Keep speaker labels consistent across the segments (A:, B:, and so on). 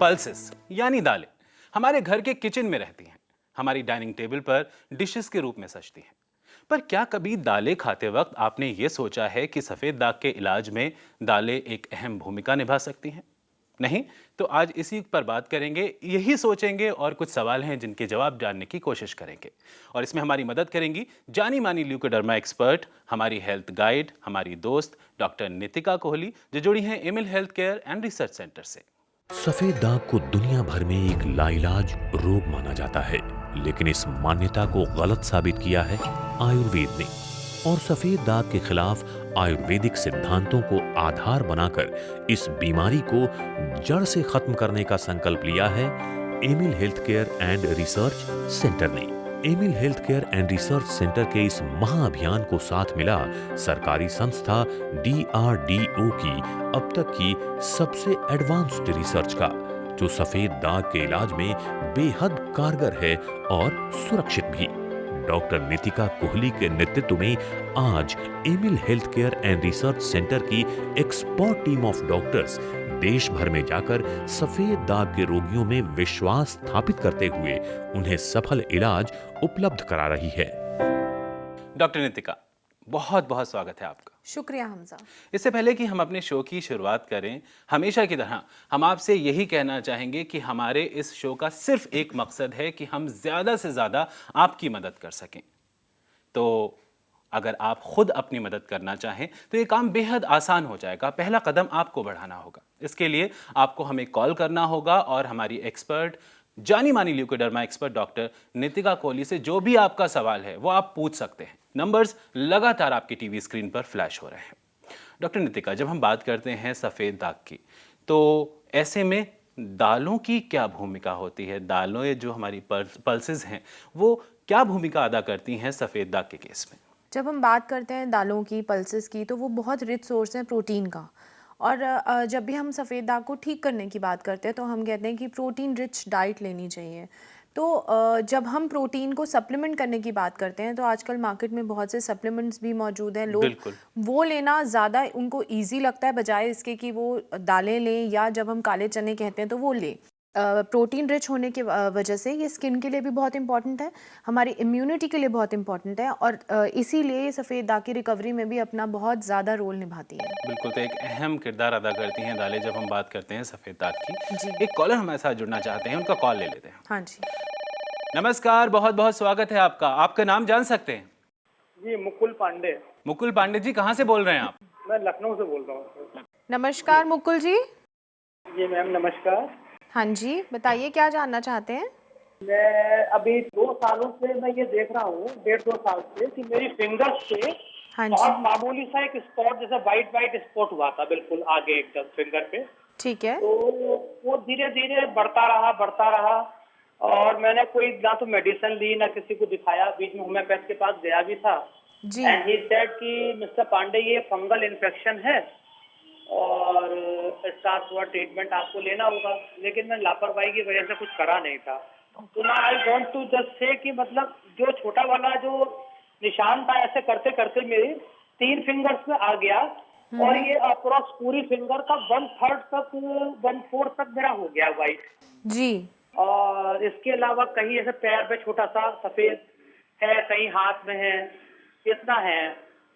A: Pulses यानी दालें हमारे घर के किचन में रहती हैं, हमारी डाइनिंग टेबल पर डिशेस के रूप में सजती हैं। पर क्या कभी दालें खाते वक्त आपने ये सोचा है कि सफेद दाग के इलाज में दालें एक अहम भूमिका निभा सकती हैं? नहीं? तो आज इसी पर बात करेंगे, यही सोचेंगे और कुछ सवाल हैं जिनके जवाब जानने की कोशिश करेंगे। और इसमें हमारी मदद करेंगी जानी मानी ल्यूकोडर्मा एक्सपर्ट, हमारी हेल्थ गाइड, हमारी दोस्त डॉक्टर नितिका कोहली, जो जुड़ी हैं Amil health care and research centre से।
B: सफेद दाग को दुनिया भर में एक लाइलाज रोग माना जाता है, लेकिन इस मान्यता को गलत साबित किया है आयुर्वेद ने। और सफेद दाग के खिलाफ आयुर्वेदिक सिद्धांतों को आधार बनाकर इस बीमारी को जड़ से खत्म करने का संकल्प लिया है Emil health care and research center ने। Emil health care and research centre के इस महाअभियान को साथ मिला सरकारी संस्था DRDO की अब तक की सबसे एडवांस्ड रिसर्च का, जो सफेद दाग के इलाज में बेहद कारगर है और सुरक्षित भी। डॉक्टर नितिका कोहली के नेतृत्व में आज Amil health care and research centre की एक्सपर्ट टीम ऑफ डॉक्टर्स देश भर में जाकर सफेद दाग के रोगियों में विश्वास स्थापित करते हुए उन्हें सफल इलाज उपलब्ध करा रही है।
A: डॉक्टर नितिका, बहुत बहुत स्वागत है आपका।
C: शुक्रिया हमजा।
A: इससे पहले कि हम अपने शो की शुरुआत करें, हमेशा की तरह हम आपसे यही कहना चाहेंगे कि हमारे इस शो का सिर्फ एक मकसद है कि हम ज़्यादा से ज़्यादा आपकी मदद कर सकें। तो अगर आप खुद अपनी मदद करना चाहें तो ये काम बेहद आसान हो जाएगा। पहला कदम आपको बढ़ाना होगा। इसके लिए आपको हमें कॉल करना होगा और हमारी एक्सपर्ट, जानी मानी leucoderma expert doctor Nitika Kohli से जो भी आपका सवाल है वो आप पूछ सकते हैं। नंबर्स लगातार आपकी टीवी स्क्रीन पर फ्लैश हो रहे हैं। डॉक्टर नितिका, जब हम बात करते हैं सफ़ेद दाग की, तो ऐसे में दालों की क्या भूमिका होती है? दालों ये जो हमारी पल्सेस हैं वो क्या भूमिका अदा करती हैं सफ़ेद दाग के केस में?
C: जब हम बात करते हैं दालों की, पल्सेस की, तो वो बहुत रिच सोर्स है प्रोटीन का। और जब भी हम सफ़ेद दाग को ठीक करने की बात करते हैं तो हम कहते हैं कि प्रोटीन रिच डाइट लेनी चाहिए। तो जब हम प्रोटीन को सप्लीमेंट करने की बात करते हैं तो आजकल मार्केट में बहुत से सप्लीमेंट्स भी मौजूद हैं। लोग वो लेना ज़्यादा उनको ईजी लगता है बजाय इसके कि वो दालें लें, या जब हम काले चने कहते हैं तो वो लें। प्रोटीन रिच होने की वजह से ये स्किन के लिए भी बहुत इंपॉर्टेंट है, हमारी इम्यूनिटी के लिए बहुत इंपॉर्टेंट है, और इसीलिए ये सफ़ेद दाग की रिकवरी में भी अपना बहुत ज़्यादा रोल निभाती है।
A: बिल्कुल, तो एक अहम किरदार अदा करती हैं दालें जब हम बात करते हैं सफ़ेद दाग की।
C: जी।
A: एक कॉलर हमारे साथ जुड़ना चाहते हैं, उनका कॉल ले लेते हैं।
C: हाँ जी,
A: नमस्कार, बहुत बहुत स्वागत है आपका। आपका नाम जान सकते हैं?
D: जी, मुकुल पांडे।
A: मुकुल पांडे जी, कहाँ से बोल रहे हैं आप?
D: मैं लखनऊ से बोल रहा हूँ।
C: नमस्कार मुकुल जी।
D: जी मैम, नमस्कार।
C: हाँ जी, बताइए क्या जानना चाहते हैं?
D: मैं अभी 2 सालों से मैं ये देख रहा हूँ, 1.5-2 साल से, कि मेरी फिंगर्स पे
C: हाँ
D: बहुत
C: जी,
D: मामूली सा एक स्पॉट, जैसे वाइट वाइट स्पॉट हुआ था बिल्कुल आगे एकदम फिंगर पे।
C: ठीक है।
D: तो वो धीरे धीरे बढ़ता रहा, और मैंने कोई ना तो मेडिसिन ली ना किसी को दिखाया। बीच में होम्योपैथ के पास गया भी था
C: जी।
D: एंड ही सेड कि मिस्टर पांडे, ये फंगल इन्फेक्शन है और इसका थोड़ा ट्रीटमेंट आपको लेना होगा। लेकिन मैं लापरवाही की वजह से कुछ करा नहीं था। तो ना I want to just say कि मतलब जो छोटा वाला जो निशान था, ऐसे करते करते मेरी 3 फिंगर्स में आ गया, और ये अप्रॉक्स पूरी फिंगर का 1/3 तक, 1/4 तक मेरा हो गया वाइट।
C: जी।
D: और इसके अलावा कहीं ऐसे पैर पे छोटा सा सफेद है, कहीं हाथ में है, इतना है।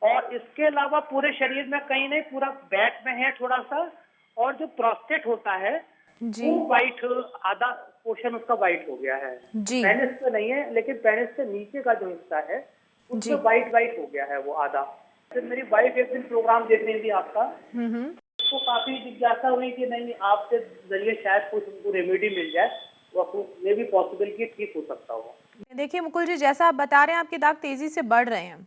D: और इसके अलावा पूरे शरीर में कहीं नहीं, पूरा बैक में है थोड़ा सा, और जो प्रोस्टेट होता है
C: जी।
D: वो वाइट, आधा पोर्शन उसका वाइट हो गया है।
C: जी।
D: पेनिस पे नहीं है, लेकिन पेनिस से नीचे का जो हिस्सा है उसमें वाइट वाइट हो गया है वो आधा। फिर मेरी वाइफ एक दिन प्रोग्राम देख रही थी आपका, तो काफी जिज्ञासा हुई कि नहीं, आपके जरिए शायद कुछ उनको रेमेडी मिल जाए, वो ये भी पॉसिबल कि ठीक हो सकता हो।
C: देखिए मुकुल जी, जैसा आप बता रहे हैं आपके दाग तेजी से बढ़ रहे हैं।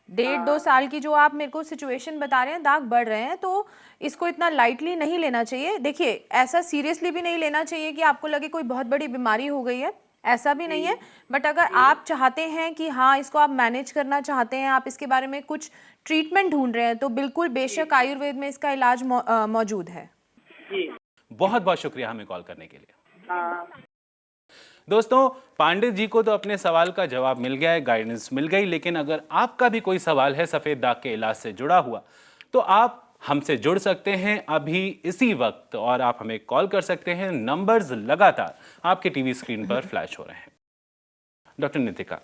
C: 1.5-2 साल की जो आप मेरे को सिचुएशन बता रहे हैं, दाग बढ़ रहे हैं, तो इसको इतना लाइटली नहीं लेना चाहिए। देखिए, ऐसा सीरियसली भी नहीं लेना चाहिए कि आपको लगे कोई बहुत बड़ी बीमारी हो गई है, ऐसा भी नहीं है। बट अगर आप चाहते हैं कि हाँ, इसको आप मैनेज करना चाहते हैं, आप इसके बारे में कुछ ट्रीटमेंट ढूंढ रहे हैं, तो बिल्कुल बेशक आयुर्वेद में इसका इलाज मौजूद है।
D: जी,
A: बहुत बहुत शुक्रिया हमें कॉल करने के लिए।
D: हाँ।
A: दोस्तों, पांडे जी को तो अपने सवाल का जवाब मिल गया है, गाइडेंस मिल गई, लेकिन अगर आपका भी कोई सवाल है सफ़ेद दाग के इलाज से जुड़ा हुआ, तो आप हमसे जुड़ सकते हैं अभी इसी वक्त और आप हमें कॉल कर सकते हैं। नंबर्स लगातार आपके टीवी स्क्रीन पर फ्लैश हो रहे हैं। डॉक्टर नितिका,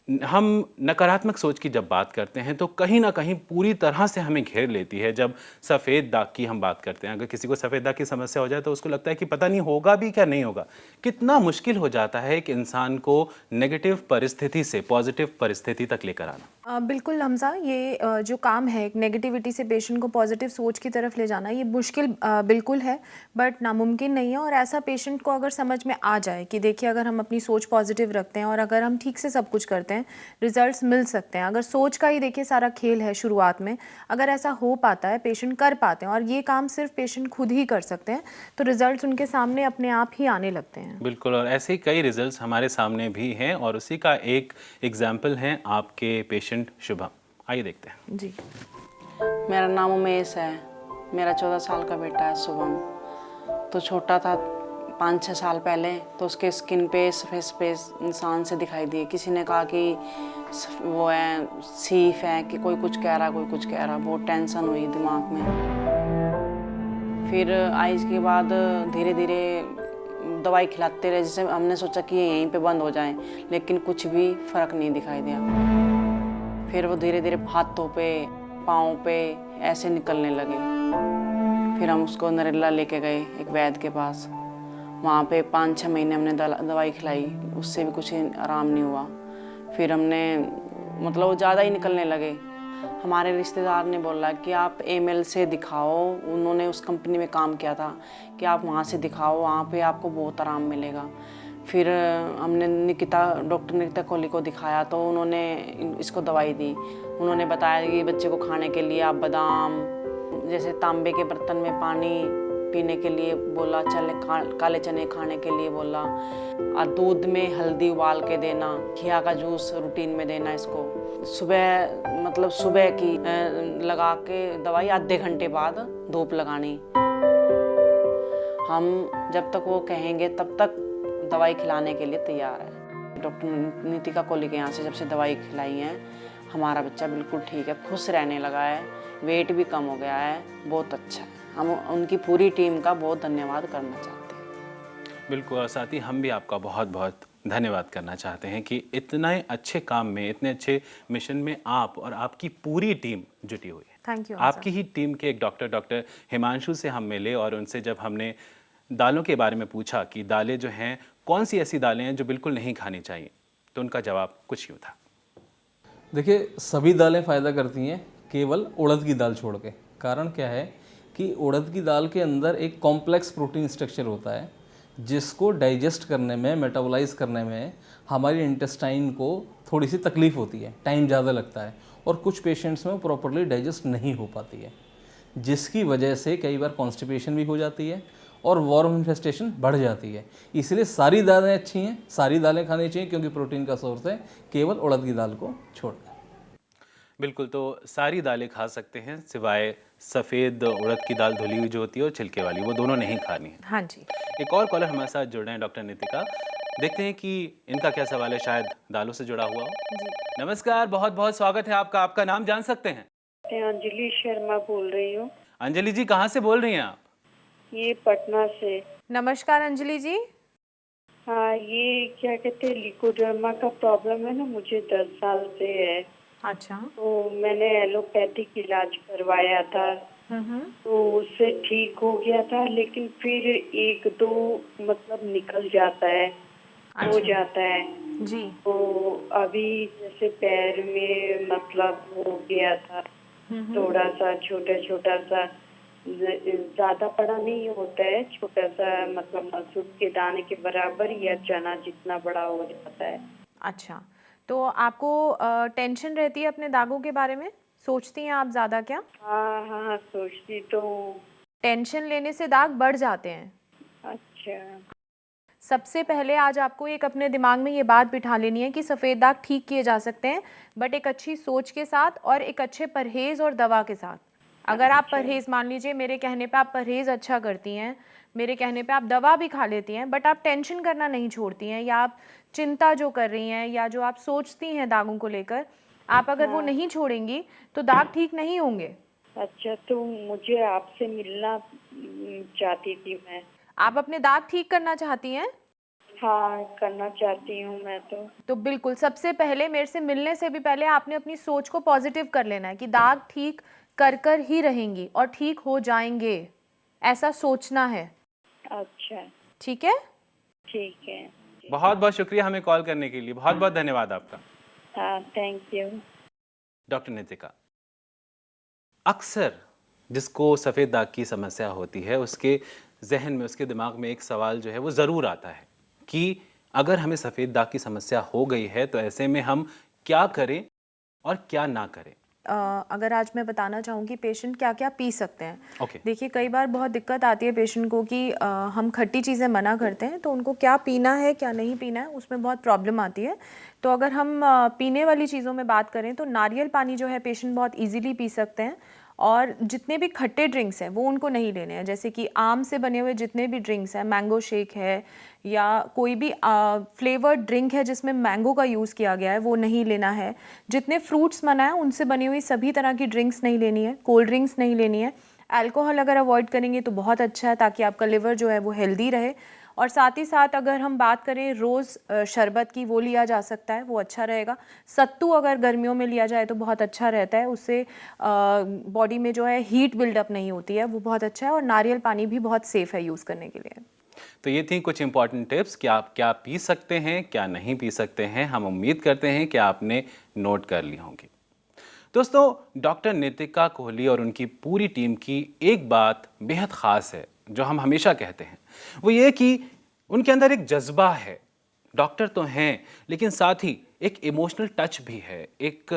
A: हम नकारात्मक सोच की जब बात करते हैं तो कहीं ना कहीं पूरी तरह से हमें घेर लेती है। जब सफ़ेद दाग की हम बात करते हैं, अगर किसी को सफ़ेद दाग की समस्या हो जाए तो उसको लगता है कि पता नहीं होगा भी क्या नहीं होगा। कितना मुश्किल हो जाता है एक इंसान को नेगेटिव परिस्थिति से पॉजिटिव परिस्थिति तक लेकर आना।
C: बिल्कुल हमजा, ये जो काम है नेगेटिविटी से पेशेंट को पॉजिटिव सोच की तरफ ले जाना, ये मुश्किल बिल्कुल है, बट नामुमकिन नहीं है। और ऐसा पेशेंट को अगर समझ में आ जाए कि देखिए, अगर हम अपनी सोच पॉजिटिव रखते हैं और अगर हम ठीक से सब कुछ करते हैं, रिजल्ट्स मिल सकते हैं। अगर सोच का ही देखिए सारा खेल है शुरुआत में, अगर ऐसा हो पाता है, पेशेंट कर पाते हैं, और ये काम सिर्फ पेशेंट खुद ही कर सकते हैं, तो रिजल्ट्स उनके सामने अपने आप ही आने लगते हैं।
A: बिल्कुल, और ऐसे ही कई रिजल्ट्स हमारे सामने भी हैं और उसी का एक एग्जाम्पल है आपके पेशेंट शुभम। आइए देखते हैं।
C: जी,
E: मेरा नाम उमेश है। मेरा 14 साल का बेटा है शुभम। तो छोटा था 5-6 साल पहले, तो उसके स्किन पे सफ़ेद सफ़ेद निशान से दिखाई दिए। किसी ने कहा कि वो है, सीफ है, कि कोई कुछ कह रहा, कोई कुछ कह रहा। बहुत टेंशन हुई दिमाग में। फिर आइज के बाद धीरे धीरे दवाई खिलाते रहे, जिससे हमने सोचा कि ये यहीं पे बंद हो जाए, लेकिन कुछ भी फ़र्क नहीं दिखाई दिया। फिर वो धीरे धीरे हाथों पे, पाँव पे ऐसे निकलने लगे। फिर हम उसको नरेला लेके गए एक वैद्य के पास। वहाँ पे 5-6 महीने हमने दवाई खिलाई, उससे भी कुछ आराम नहीं हुआ। फिर हमने मतलब वो ज़्यादा ही निकलने लगे। हमारे रिश्तेदार ने बोला कि आप एमएल से दिखाओ, उन्होंने उस कंपनी में काम किया था, कि आप वहाँ से दिखाओ, वहाँ पे आपको बहुत आराम मिलेगा। फिर हमने डॉक्टर निकिता कोहली को दिखाया, तो उन्होंने इसको दवाई दी। उन्होंने बताया कि बच्चे को खाने के लिए आप बादाम, जैसे तांबे के बर्तन में पानी पीने के लिए बोला, काले चने खाने के लिए बोला, और दूध में हल्दी उबाल के देना, खिया का जूस रूटीन में देना इसको। सुबह मतलब सुबह की लगा के दवाई आधे घंटे बाद धूप लगानी। हम जब तक वो कहेंगे तब तक दवाई खिलाने के लिए तैयार है। डॉक्टर नितिका कोहली के यहाँ से जब से दवाई खिलाई है, हमारा बच्चा बिल्कुल ठीक है, खुश रहने लगा है, वेट भी कम हो गया है, बहुत अच्छा है। हम उनकी पूरी टीम का बहुत धन्यवाद करना चाहते हैं।
A: बिल्कुल, और साथ ही हम भी आपका बहुत बहुत धन्यवाद करना चाहते हैं कि इतने अच्छे काम में, इतने अच्छे मिशन में आप और आपकी पूरी टीम जुटी हुई है।
C: Thank you.
A: आपकी ही टीम के एक डॉक्टर हिमांशु से हम मिले और उनसे जब हमने दालों के बारे में पूछा कि दालें जो हैं, कौन सी ऐसी दालें हैं जो बिल्कुल नहीं खानी चाहिए, तो उनका जवाब कुछ यूँ था।
F: देखिए, सभी दालें फ़ायदा करती हैं, केवल उड़द की दाल छोड़ के। कारण क्या है कि उड़द की दाल के अंदर एक कॉम्प्लेक्स प्रोटीन स्ट्रक्चर होता है, जिसको डाइजेस्ट करने में, मेटाबोलाइज करने में हमारी इंटेस्टाइन को थोड़ी सी तकलीफ़ होती है, टाइम ज़्यादा लगता है, और कुछ पेशेंट्स में प्रॉपरली डाइजेस्ट नहीं हो पाती है, जिसकी वजह से कई बार कॉन्स्टिपेशन भी हो जाती है और वॉर्म इन्फेस्टेशन बढ़ जाती है। इसलिए सारी दालें अच्छी हैं, सारी दालें खानी चाहिए, क्योंकि प्रोटीन का सोर्स है, केवल उड़द की दाल को छोड़कर।
A: बिल्कुल, तो सारी दालें खा सकते हैं सिवाय सफ़ेद उड़द की दाल धुली हुई जो होती है और छिलके वाली, वो दोनों नहीं खानी है।
C: हाँ जी।
A: एक और कॉलर हमारे साथ जुड़ रहे हैं, डॉक्टर नितिका। देखते हैं कि इनका क्या सवाल है, शायद दालों से जुड़ा हुआ हो। नमस्कार, बहुत बहुत स्वागत है आपका। आपका नाम जान सकते हैं?
G: मैं अंजलि शर्मा बोल रही हूँ।
A: अंजलि जी, कहाँ से बोल रही हैं आप?
G: ये पटना से।
C: नमस्कार अंजलि जी।
G: हाँ, ये क्या कहते हैं, लिकोडर्मा का प्रॉब्लम है ना, मुझे 10 साल से है।
C: अच्छा।
G: तो मैंने एलोपैथिक इलाज करवाया था, तो उससे ठीक हो गया था, लेकिन फिर 1-2 मतलब निकल जाता है, हो जाता है
C: जी।
G: तो अभी जैसे पैर में मतलब हो गया था, थोड़ा सा छोटा सा, ज्यादा बड़ा नहीं होता है, छोटा सा, मतलब मसूर के दाने के बराबर या चना जितना बड़ा हो जाता है।
C: अच्छा, तो आपको टेंशन रहती है अपने दागों के बारे में? सोचती हैं आप ज़्यादा क्या?
G: हाँ, सोचती तो।
C: टेंशन लेने से दाग बढ़ जाते हैं।
G: अच्छा।
C: सबसे पहले आज आपको एक अपने दिमाग में ये बात बिठा लेनी है कि सफ़ेद दाग ठीक किए जा सकते हैं, बट एक अच्छी सोच के साथ और एक अच्छे परहेज़ और दवा के साथ। अगर आप परहेज़, मान लीजिए मेरे कहने पे आप परहेज़ अच्छा करती हैं, मेरे कहने पे आप दवा भी खा लेती हैं, बट आप टेंशन करना नहीं छोड़ती हैं, या आप चिंता जो कर रही हैं, या जो आप सोचती हैं दागों को लेकर, आप अगर वो नहीं छोड़ेंगी तो दाग ठीक नहीं होंगे।
G: अच्छा, तो मुझे आपसे मिलना चाहती थी मैं।
C: आप अपने दाग ठीक करना चाहती हैं?
G: हाँ, करना चाहती हूँ मैं
C: तो बिल्कुल सबसे पहले मेरे से मिलने से भी पहले आपने अपनी सोच को पॉजिटिव कर लेना है कि दाग ठीक कर ही रहेंगी और ठीक हो जाएंगे, ऐसा सोचना है।
G: अच्छा,
C: ठीक है?
G: ठीक है।
A: बहुत बहुत शुक्रिया हमें कॉल करने के लिए, बहुत बहुत धन्यवाद आपका।
G: हाँ, थैंक यू।
A: डॉक्टर नितिका, अक्सर जिसको सफ़ेद दाग की समस्या होती है उसके जहन में, उसके दिमाग में एक सवाल जो है वो ज़रूर आता है कि अगर हमें सफ़ेद दाग की समस्या हो गई है तो ऐसे में हम क्या करें और क्या ना करें।
C: अगर आज मैं बताना चाहूँ कि पेशेंट क्या क्या पी सकते हैं।
A: ओके।
C: देखिए कई बार बहुत दिक्कत आती है पेशेंट को कि हम खट्टी चीज़ें मना करते हैं, तो उनको क्या पीना है क्या नहीं पीना है उसमें बहुत प्रॉब्लम आती है। तो अगर हम पीने वाली चीज़ों में बात करें तो नारियल पानी जो है पेशेंट बहुत ईजीली पी सकते हैं, और जितने भी खट्टे ड्रिंक्स हैं वो उनको नहीं लेने हैं। जैसे कि आम से बने हुए जितने भी ड्रिंक्स हैं, मैंगो शेक है या कोई भी फ्लेवर्ड ड्रिंक है जिसमें मैंगो का यूज़ किया गया है, वो नहीं लेना है। जितने फ्रूट्स मना है उनसे बनी हुई सभी तरह की ड्रिंक्स नहीं लेनी है, कोल्ड ड्रिंक्स नहीं लेनी है। अल्कोहल अगर अवॉइड करेंगे तो बहुत अच्छा है, ताकि आपका लिवर जो है वो हेल्दी रहे। और साथ ही साथ अगर हम बात करें रोज़ शरबत की, वो लिया जा सकता है, वो अच्छा रहेगा। सत्तू अगर गर्मियों में लिया जाए तो बहुत अच्छा रहता है, उससे बॉडी में जो है हीट बिल्डअप नहीं होती है, वो बहुत अच्छा है। और नारियल पानी भी बहुत सेफ़ है यूज़ करने के लिए।
A: तो ये थी कुछ इंपॉर्टेंट टिप्स कि आप क्या पी सकते हैं क्या नहीं पी सकते हैं। हम उम्मीद करते हैं कि आपने नोट कर ली होंगी। दोस्तों, डॉक्टर नितिका कोहली और उनकी पूरी टीम की एक बात बेहद ख़ास है जो हम हमेशा कहते हैं, वो ये कि उनके अंदर एक जज्बा है। डॉक्टर तो हैं लेकिन साथ ही एक इमोशनल टच भी है, एक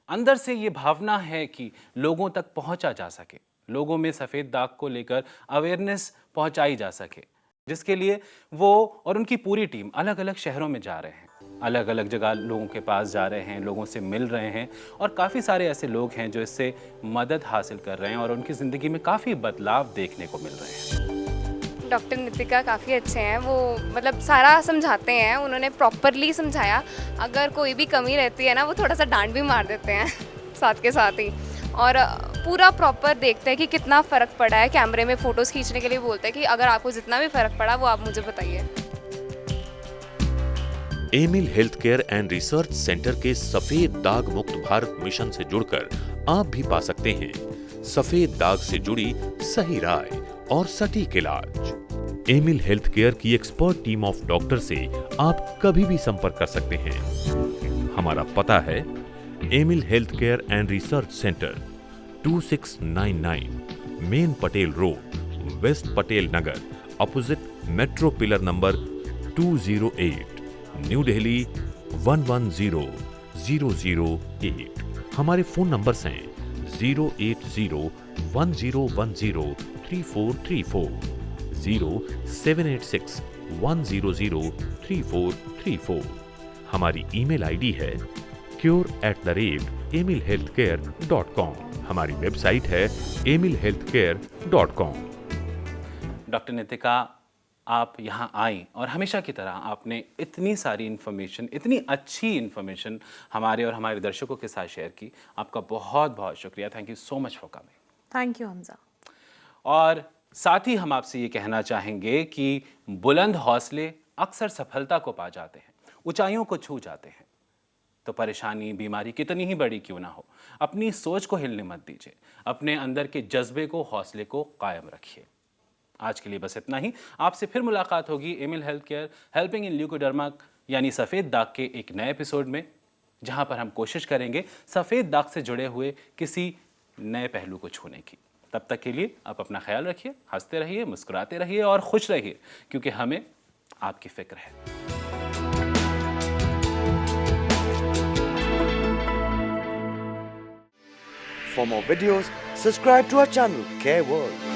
A: अंदर से ये भावना है कि लोगों तक पहुंचा जा सके, लोगों में सफ़ेद दाग को लेकर अवेयरनेस पहुंचाई जा सके, जिसके लिए वो और उनकी पूरी टीम अलग अलग शहरों में जा रहे हैं, अलग अलग जगह लोगों के पास जा रहे हैं, लोगों से मिल रहे हैं। और काफ़ी सारे ऐसे लोग हैं जो इससे मदद हासिल कर रहे हैं और उनकी ज़िंदगी में काफ़ी बदलाव देखने को मिल रहे हैं।
H: डॉक्टर नितिका काफ़ी अच्छे हैं, वो मतलब सारा समझाते हैं, उन्होंने प्रॉपरली समझाया। अगर कोई भी कमी रहती है ना, वो थोड़ा सा डांट भी मार देते हैं साथ के साथ ही, और पूरा प्रॉपर देखते हैं कि कितना फ़र्क पड़ा है। कैमरे में फ़ोटोज़ खींचने के लिए बोलते हैं कि अगर आपको जितना भी फ़र्क पड़ा वो आप मुझे बताइए।
B: Amil health care and research centre के सफेद दाग मुक्त भारत मिशन से जुड़कर आप भी पा सकते हैं सफेद दाग से जुड़ी सही राय और सटीक इलाज। एमिल हेल्थ केयर की एक्सपर्ट टीम ऑफ डॉक्टर से आप कभी भी संपर्क कर सकते हैं। हमारा पता है Emil health care and research centre, 2699 main Patel road, west Patel Nagar, opposite metro pillar number 208, new Delhi 110008। हमारे फोन नंबर्स हैं 08010103434, 078610033434। हमारी ईमेल आईडी है cure@emilhealthcare.com। हमारी वेबसाइट है emilhealthcare.com।
A: डॉक्टर नितिका, आप यहाँ आई और हमेशा की तरह आपने इतनी सारी इन्फॉर्मेशन, इतनी अच्छी इन्फॉर्मेशन हमारे और हमारे दर्शकों के साथ शेयर की। आपका बहुत बहुत शुक्रिया। Thank you so much for coming.
C: Thank you Hamza.
A: और साथ ही हम आपसे ये कहना चाहेंगे कि बुलंद हौसले अक्सर सफलता को पा जाते हैं, ऊंचाइयों को छू जाते हैं। तो परेशानी, बीमारी कितनी ही बड़ी क्यों ना हो, अपनी सोच को हिलने मत दीजिए, अपने अंदर के जज्बे को, हौसले को कायम रखिए। आज के लिए बस इतना ही। आपसे फिर मुलाकात होगी Amil health care helping in leucoderma यानी सफ़ेद दाग के एक नए एपिसोड में, जहां पर हम कोशिश करेंगे सफ़ेद दाग से जुड़े हुए किसी नए पहलू को छूने की। तब तक के लिए आप अपना ख्याल रखिए, हंसते रहिए, मुस्कुराते रहिए और खुश रहिए, क्योंकि हमें आपकी फिक्र है।
I: For more videos, subscribe to our channel, Care World.